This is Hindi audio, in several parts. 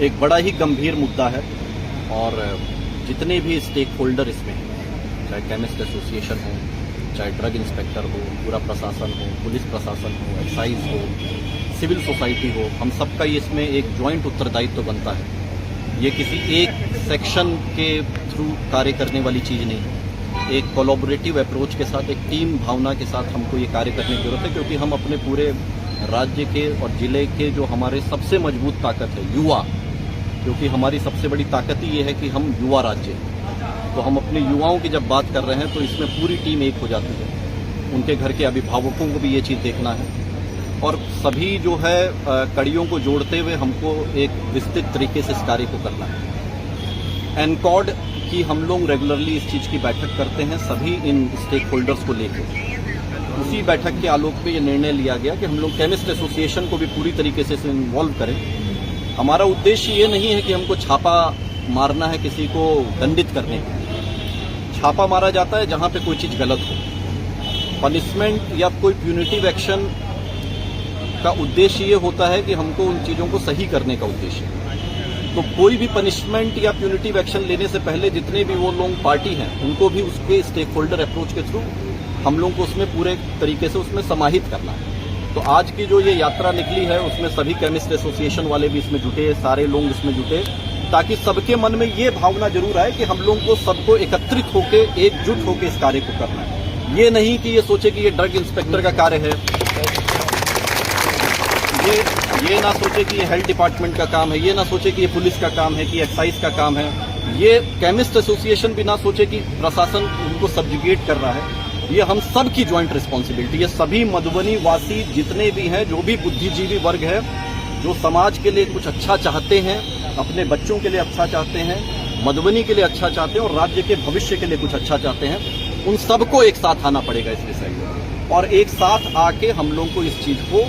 एक बड़ा ही गंभीर मुद्दा है और जितने भी स्टेक होल्डर इसमें हैं, चाहे केमिस्ट एसोसिएशन हो, चाहे ड्रग इंस्पेक्टर हो, पूरा प्रशासन हो, पुलिस प्रशासन हो, एक्साइज हो, सिविल सोसाइटी हो, हम सबका इसमें एक ज्वाइंट उत्तरदायित्व बनता है। ये किसी एक सेक्शन के थ्रू कार्य करने वाली चीज़ नहीं है। एक कोलैबोरेटिव अप्रोच के साथ, एक टीम भावना के साथ हमको ये कार्य करने की जरूरत है, क्योंकि हम अपने पूरे राज्य के और जिले के जो हमारे सबसे मजबूत ताकत है युवा, क्योंकि हमारी सबसे बड़ी ताकत ही ये है कि हम युवा राज्य हैं। तो हम अपने युवाओं की जब बात कर रहे हैं तो इसमें पूरी टीम एक हो जाती है। उनके घर के अभिभावकों को भी ये चीज़ देखना है और सभी जो है कड़ियों को जोड़ते हुए हमको एक विस्तृत तरीके से इस कार्य को करना है। एनकॉर्ड की हम लोग रेगुलरली इस चीज़ की बैठक करते हैं सभी इन स्टेक होल्डर्स को लेकर। उसी बैठक के आलोक में ये निर्णय लिया गया कि हम लोग केमिस्ट एसोसिएशन को भी पूरी तरीके से इन्वॉल्व करें। हमारा उद्देश्य ये नहीं है कि हमको छापा मारना है किसी को दंडित करने का। छापा मारा जाता है जहां पे कोई चीज़ गलत हो। पनिशमेंट या कोई प्यूनिटिव एक्शन का उद्देश्य ये होता है कि हमको उन चीज़ों को सही करने का उद्देश्य है। तो कोई भी पनिशमेंट या प्यूनिटिव एक्शन लेने से पहले जितने भी वो लोग पार्टी हैं उनको भी उसके स्टेक होल्डर अप्रोच के थ्रू हम लोग को उसमें पूरे तरीके से उसमें समाहित करना है। तो आज की जो ये यात्रा निकली है उसमें सभी केमिस्ट एसोसिएशन वाले भी इसमें जुटे, सारे लोग इसमें जुटे, ताकि सबके मन में ये भावना जरूर आए कि हम लोगों को सबको एकत्रित होकर, एकजुट होकर इस कार्य को करना है। ये नहीं कि ये सोचे कि ये ड्रग इंस्पेक्टर का कार्य है, ये ना सोचे कि ये हेल्थ डिपार्टमेंट का काम है, ये ना सोचे कि ये पुलिस का काम है, कि एक्साइज का काम है। ये केमिस्ट एसोसिएशन भी ना सोचे कि प्रशासन उनको सब्जुगेट कर रहा है। ये हम सब की ज्वाइंट रिस्पॉन्सिबिलिटी। ये सभी मधुबनी वासी जितने भी हैं, जो भी बुद्धिजीवी वर्ग है, जो समाज के लिए कुछ अच्छा चाहते हैं, अपने बच्चों के लिए अच्छा चाहते हैं, मधुबनी के लिए अच्छा चाहते हैं और राज्य के भविष्य के लिए कुछ अच्छा चाहते हैं, उन सबको एक साथ आना पड़ेगा इस विषय में। और एक साथ आके हम लोग को इस चीज को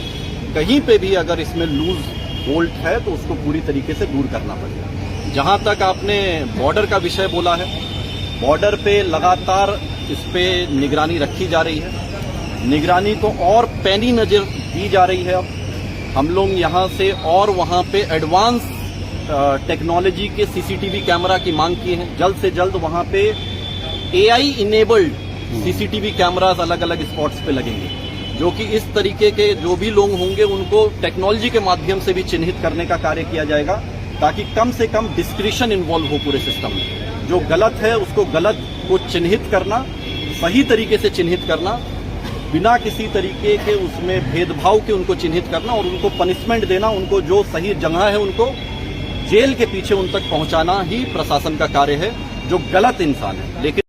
कहीं पे भी अगर इसमें लूज बोल्ट है तो उसको पूरी तरीके से दूर करना पड़ेगा। जहां तक आपने बॉर्डर का विषय बोला है, बॉर्डर पे लगातार इस पे निगरानी रखी जा रही है। निगरानी को और पैनी नजर दी जा रही है। अब हम लोग यहाँ से और वहाँ पे एडवांस टेक्नोलॉजी के सीसीटीवी कैमरा की मांग की है। जल्द से जल्द वहाँ पे एआई इनेबल्ड सीसीटीवी कैमरास अलग अलग स्पॉट्स पे लगेंगे, जो कि इस तरीके के जो भी लोग होंगे उनको टेक्नोलॉजी के माध्यम से भी चिन्हित करने का कार्य किया जाएगा, ताकि कम से कम डिस्क्रिशन इन्वॉल्व हो पूरे सिस्टम में। जो गलत है उसको गलत को चिन्हित करना, सही तरीके से चिन्हित करना, बिना किसी तरीके के उसमें भेदभाव के उनको चिन्हित करना और उनको पनिशमेंट देना, उनको जो सही जगह है उनको जेल के पीछे उन तक पहुंचाना ही प्रशासन का कार्य है, जो गलत इंसान है। लेकिन